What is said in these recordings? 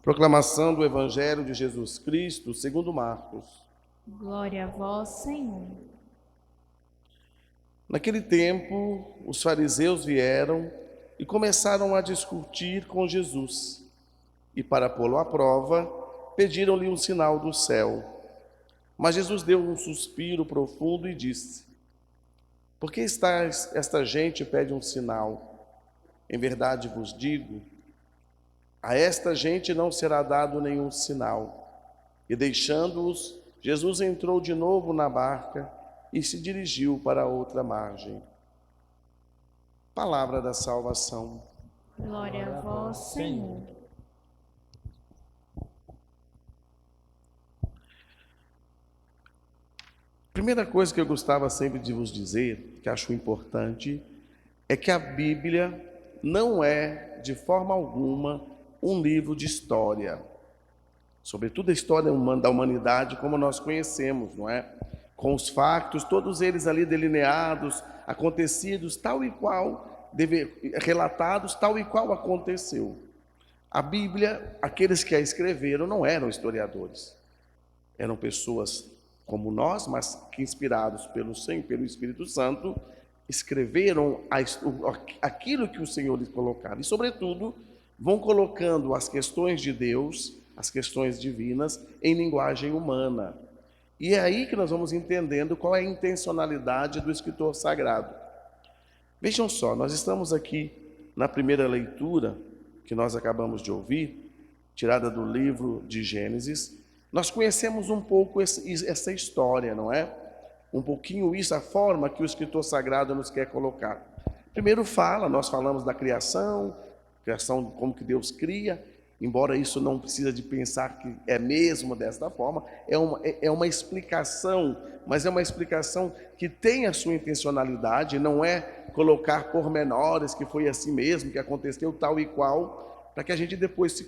Proclamação do Evangelho de Jesus Cristo, segundo Marcos. Glória a vós, Senhor. Naquele tempo, os fariseus vieram e começaram a discutir com Jesus. E para pô-lo à prova, pediram-lhe um sinal do céu. Mas Jesus deu um suspiro profundo e disse: Por que esta gente pede um sinal? Em verdade vos digo, a esta gente não será dado nenhum sinal. E deixando-os, Jesus entrou de novo na barca e se dirigiu para outra margem. Palavra da salvação. Glória a vós, Senhor. Primeira coisa que eu gostava sempre de vos dizer, que acho importante, é que a Bíblia não é, de forma alguma, um livro de história. Sobretudo a história da humanidade como nós conhecemos, não é? Com os factos, todos eles ali delineados, acontecidos tal e qual, relatados tal e qual aconteceu. A Bíblia, aqueles que a escreveram não eram historiadores. Eram pessoas como nós, mas que inspirados pelo Espírito Santo, escreveram aquilo que o Senhor lhes colocava. E, sobretudo, vão colocando as questões de Deus, as questões divinas, em linguagem humana. E é aí que nós vamos entendendo qual é a intencionalidade do escritor sagrado. Vejam só, nós estamos aqui na primeira leitura, que nós acabamos de ouvir, tirada do livro de Gênesis. Nós conhecemos um pouco essa história, não é? Um pouquinho isso, a forma que o escritor sagrado nos quer colocar. Primeiro nós falamos da criação como que Deus cria, embora isso não precisa de pensar que é mesmo desta forma, é uma explicação, mas é uma explicação que tem a sua intencionalidade, não é colocar pormenores que foi assim mesmo, que aconteceu tal e qual, para que a gente depois se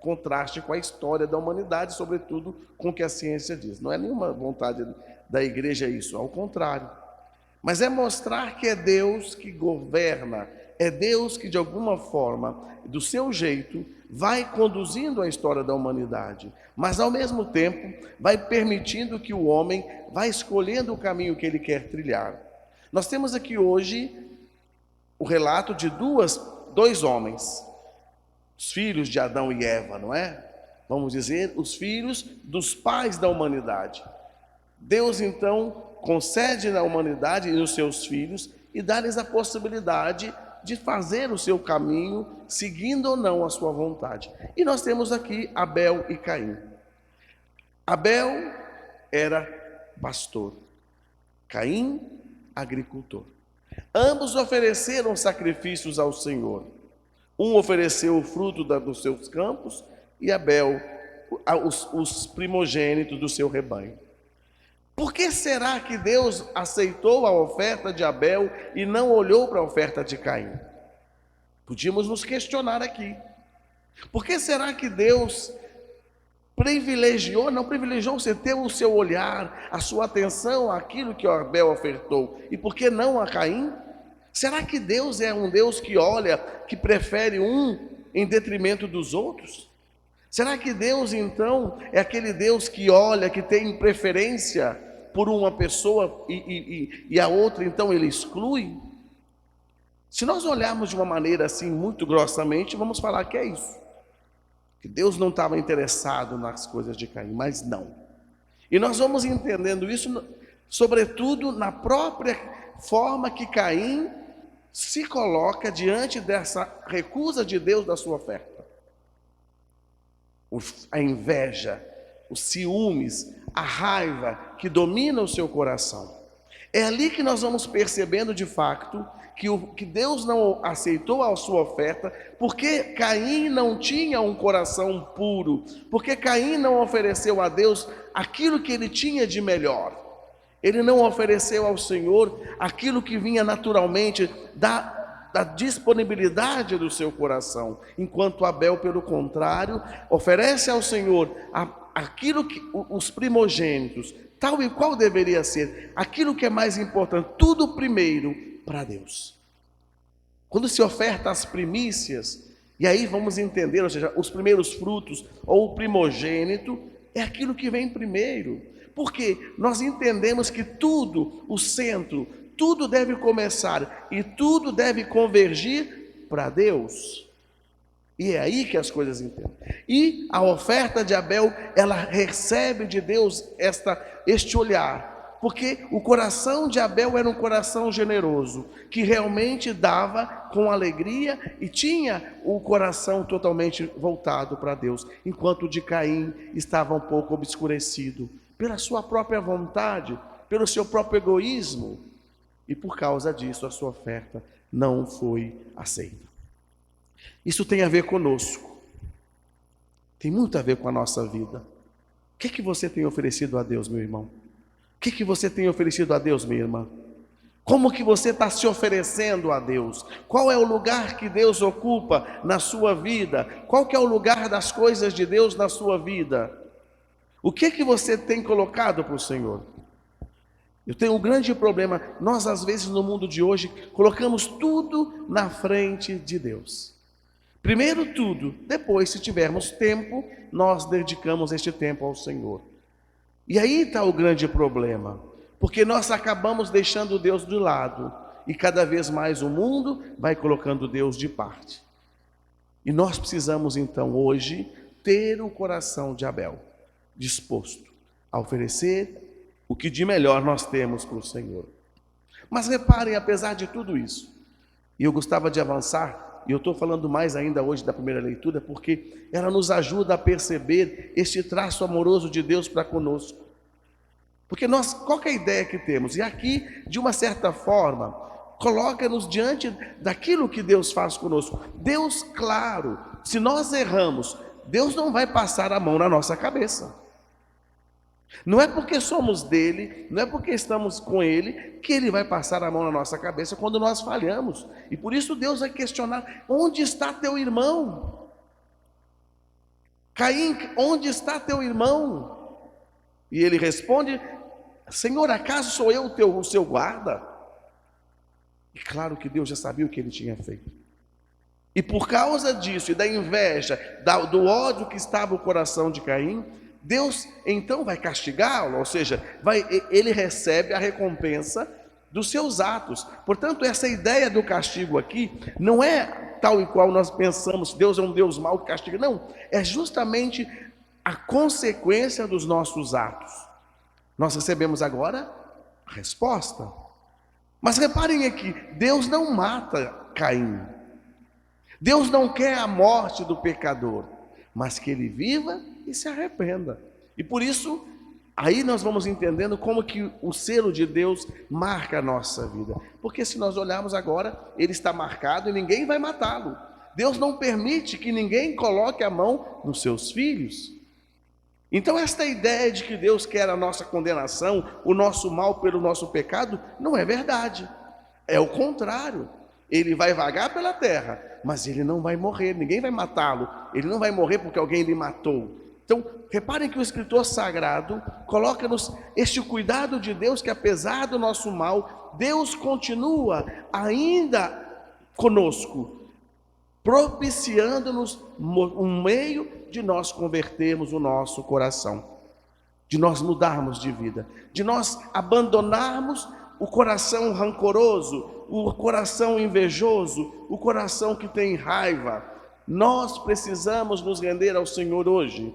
contraste com a história da humanidade, sobretudo com o que a ciência diz. Não é nenhuma vontade da igreja isso, ao contrário. Mas é mostrar que é Deus que governa, é Deus que de alguma forma, do seu jeito, vai conduzindo a história da humanidade, mas ao mesmo tempo vai permitindo que o homem vá escolhendo o caminho que ele quer trilhar. Nós temos aqui hoje o relato de dois homens, os filhos de Adão e Eva, não é? Vamos dizer, os filhos dos pais da humanidade. Deus, então, concede na humanidade e nos seus filhos e dá-lhes a possibilidade de fazer o seu caminho, seguindo ou não a sua vontade. E nós temos aqui Abel e Caim. Abel era pastor, Caim, agricultor. Ambos ofereceram sacrifícios ao Senhor. Um ofereceu o fruto dos seus campos e Abel os primogênitos do seu rebanho. Por que será que Deus aceitou a oferta de Abel e não olhou para a oferta de Caim? Podíamos nos questionar aqui. Por que será que Deus não privilegiou você ter o seu olhar, a sua atenção àquilo que Abel ofertou? E por que não a Caim? Será que Deus é um Deus que olha, que prefere um em detrimento dos outros? Será que Deus, então, é aquele Deus que olha, que tem preferência por uma pessoa e a outra, então, ele exclui? Se nós olharmos de uma maneira assim, muito grossamente, vamos falar que é isso. Que Deus não estava interessado nas coisas de Caim, mas não. E nós vamos entendendo isso, sobretudo, na própria forma que Caim se coloca diante dessa recusa de Deus da sua oferta. A inveja, os ciúmes, a raiva que domina o seu coração. É ali que nós vamos percebendo de fato que Deus não aceitou a sua oferta, porque Caim não tinha um coração puro, porque Caim não ofereceu a Deus aquilo que ele tinha de melhor. Ele não ofereceu ao Senhor aquilo que vinha naturalmente da disponibilidade do seu coração, enquanto Abel, pelo contrário, oferece ao Senhor aquilo que os primogênitos, tal e qual deveria ser, aquilo que é mais importante, tudo primeiro para Deus. Quando se oferta as primícias, E aí vamos entender, ou seja, os primeiros frutos, ou o primogênito, é aquilo que vem primeiro. Porque nós entendemos que tudo, o centro, tudo deve começar e tudo deve convergir para Deus. E é aí que as coisas entendem. E a oferta de Abel, ela recebe de Deus este olhar, porque o coração de Abel era um coração generoso, que realmente dava com alegria e tinha o coração totalmente voltado para Deus, enquanto o de Caim estava um pouco obscurecido pela sua própria vontade, pelo seu próprio egoísmo, e por causa disso a sua oferta não foi aceita. Isso tem a ver conosco, tem muito a ver com a nossa vida. O que você tem oferecido a Deus, meu irmão? O que você tem oferecido a Deus, minha irmã? Como que você está se oferecendo a Deus? Qual é o lugar que Deus ocupa na sua vida? Qual que é o lugar das coisas de Deus na sua vida? O que você tem colocado para o Senhor? Eu tenho um grande problema, nós às vezes no mundo de hoje colocamos tudo na frente de Deus. Primeiro tudo, depois se tivermos tempo, nós dedicamos este tempo ao Senhor. E aí está o grande problema, porque nós acabamos deixando Deus de lado, e cada vez mais o mundo vai colocando Deus de parte. E nós precisamos então hoje ter o coração de Abel, disposto a oferecer o que de melhor nós temos para o Senhor. Mas reparem, apesar de tudo isso, e eu gostava de avançar, e eu estou falando mais ainda hoje da primeira leitura, porque ela nos ajuda a perceber este traço amoroso de Deus para conosco. Porque nós, qual que é a ideia que temos? E aqui, de uma certa forma, coloca-nos diante daquilo que Deus faz conosco. Deus, claro, se nós erramos, Deus não vai passar a mão na nossa cabeça. Não é porque somos dele, não é porque estamos com ele, que ele vai passar a mão na nossa cabeça quando nós falhamos. E por isso Deus vai questionar: onde está teu irmão? Caim, onde está teu irmão? E ele responde: Senhor, acaso sou eu o seu guarda? E claro que Deus já sabia o que ele tinha feito. E por causa disso, e da inveja, do ódio que estava no coração de Caim, Deus então vai castigá-lo, ou seja, ele recebe a recompensa dos seus atos. Portanto, essa ideia do castigo aqui não é tal e qual nós pensamos, Deus é um Deus mau que castiga. Não, é justamente a consequência dos nossos atos. Nós recebemos agora a resposta. Mas reparem aqui, Deus não mata Caim. Deus não quer a morte do pecador, mas que ele viva e se arrependa. E por isso, aí nós vamos entendendo como que o selo de Deus marca a nossa vida. Porque se nós olharmos agora, ele está marcado e ninguém vai matá-lo. Deus não permite que ninguém coloque a mão nos seus filhos. Então esta ideia de que Deus quer a nossa condenação, o nosso mal pelo nosso pecado, não é verdade. É o contrário. Ele vai vagar pela terra, mas ele não vai morrer, ninguém vai matá-lo. Ele não vai morrer porque alguém lhe matou. Então, reparem que o escritor sagrado coloca-nos este cuidado de Deus, que apesar do nosso mal, Deus continua ainda conosco, propiciando-nos um meio de nós convertermos o nosso coração, de nós mudarmos de vida, de nós abandonarmos o coração rancoroso, o coração invejoso, o coração que tem raiva. Nós precisamos nos render ao Senhor hoje.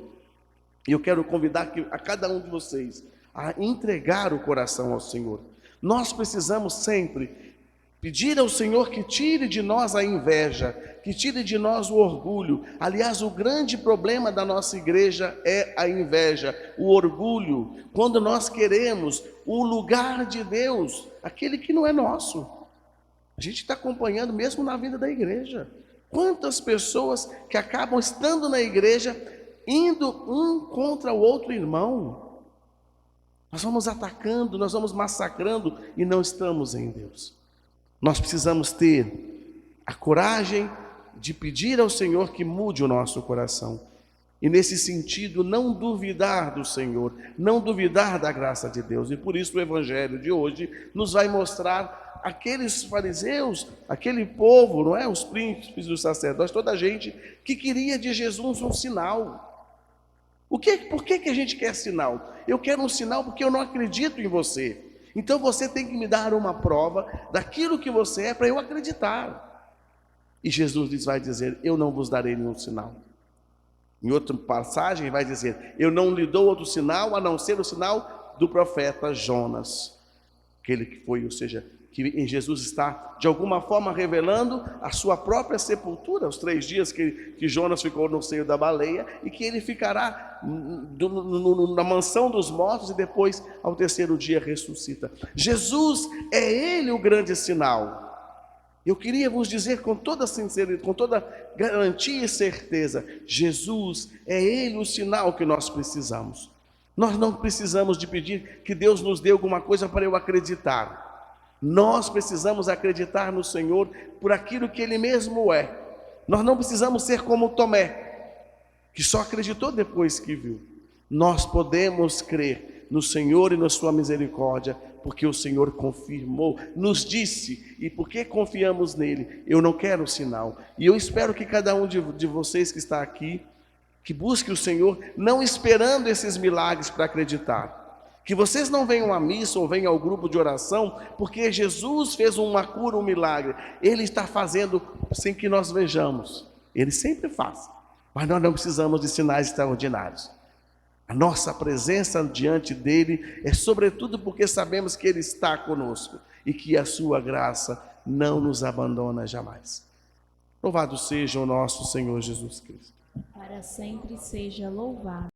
E eu quero convidar a cada um de vocês a entregar o coração ao Senhor. Nós precisamos sempre pedir ao Senhor que tire de nós a inveja, que tire de nós o orgulho. Aliás, o grande problema da nossa igreja é a inveja, o orgulho, quando nós queremos o lugar de Deus, aquele que não é nosso. A gente está acompanhando mesmo na vida da igreja. Quantas pessoas que acabam estando na igreja, indo um contra o outro irmão. Nós vamos atacando, nós vamos massacrando e não estamos em Deus. Nós precisamos ter a coragem de pedir ao Senhor que mude o nosso coração. E nesse sentido, não duvidar do Senhor, não duvidar da graça de Deus. E por isso o Evangelho de hoje nos vai mostrar aqueles fariseus, aquele povo, não é? Os príncipes, os sacerdotes, toda a gente que queria de Jesus um sinal. Por que a gente quer sinal? Eu quero um sinal porque eu não acredito em você. Então você tem que me dar uma prova daquilo que você é para eu acreditar. E Jesus lhes vai dizer: eu não vos darei nenhum sinal. Em outra passagem vai dizer: eu não lhe dou outro sinal a não ser o sinal do profeta Jonas. Aquele que foi, ou seja, que em Jesus está de alguma forma revelando a sua própria sepultura, os 3 dias que Jonas ficou no seio da baleia, e que ele ficará na mansão dos mortos e depois ao 3º dia ressuscita. Jesus é ele o grande sinal. Eu queria vos dizer com toda sinceridade, com toda garantia e certeza: Jesus é ele o sinal que nós precisamos. Nós não precisamos de pedir que Deus nos dê alguma coisa para eu acreditar. Nós precisamos acreditar no Senhor por aquilo que Ele mesmo é. Nós não precisamos ser como Tomé, que só acreditou depois que viu. Nós podemos crer no Senhor e na sua misericórdia, porque o Senhor confirmou, nos disse, e porque confiamos nele. Eu não quero sinal, e eu espero que cada um de vocês que está aqui, que busque o Senhor, não esperando esses milagres para acreditar. Que vocês não venham à missa ou venham ao grupo de oração, porque Jesus fez uma cura, um milagre. Ele está fazendo sem que nós vejamos. Ele sempre faz. Mas nós não precisamos de sinais extraordinários. A nossa presença diante dele é sobretudo porque sabemos que ele está conosco e que a sua graça não nos abandona jamais. Louvado seja o nosso Senhor Jesus Cristo. Para sempre seja louvado.